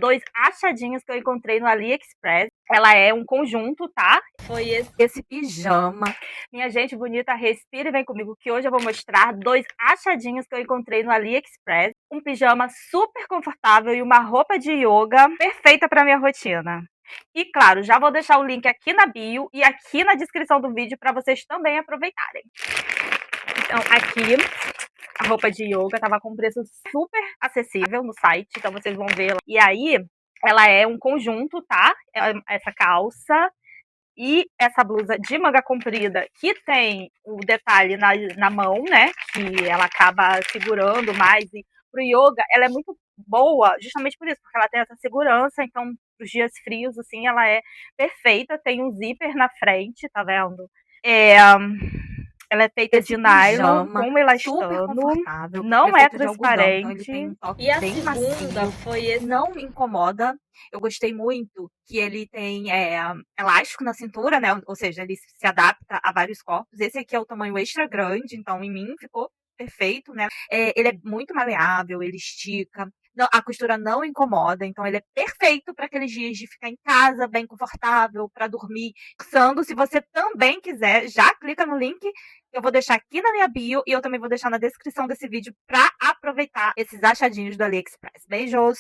2 achadinhos que eu encontrei no AliExpress. Ela é um conjunto, tá? Foi esse pijama. Minha gente bonita, respira e vem comigo, que hoje eu vou mostrar 2 achadinhos que eu encontrei no AliExpress. Um pijama super confortável e uma roupa de yoga perfeita para minha rotina. E claro, já vou deixar o link aqui na bio e aqui na descrição do vídeo para vocês também aproveitarem. Então, aqui a roupa de yoga estava com um preço super acessível no site, então vocês vão ver. E aí, ela é um conjunto, tá? Essa calça e essa blusa de manga comprida, que tem o detalhe na mão, né? Que ela acaba segurando mais. E pro yoga, ela é muito boa, justamente por isso, porque ela tem essa segurança. Então, pros dias frios, assim, ela é perfeita. Tem um zíper na frente, tá vendo? Ela é feita de nylon com elastano, não é transparente. E a segunda foi esse. Não me incomoda. Eu gostei muito que ele tem elástico na cintura, né? Ou seja, ele se adapta a vários corpos. Esse aqui é o tamanho extra grande, então em mim ficou perfeito, né? Ele é muito maleável, ele estica. Não, a costura não incomoda, então ele é perfeito para aqueles dias de ficar em casa, bem confortável, para dormir. Se você também quiser, já clica no link eu vou deixar aqui na minha bio e eu também vou deixar na descrição desse vídeo para aproveitar esses achadinhos do AliExpress. Beijos!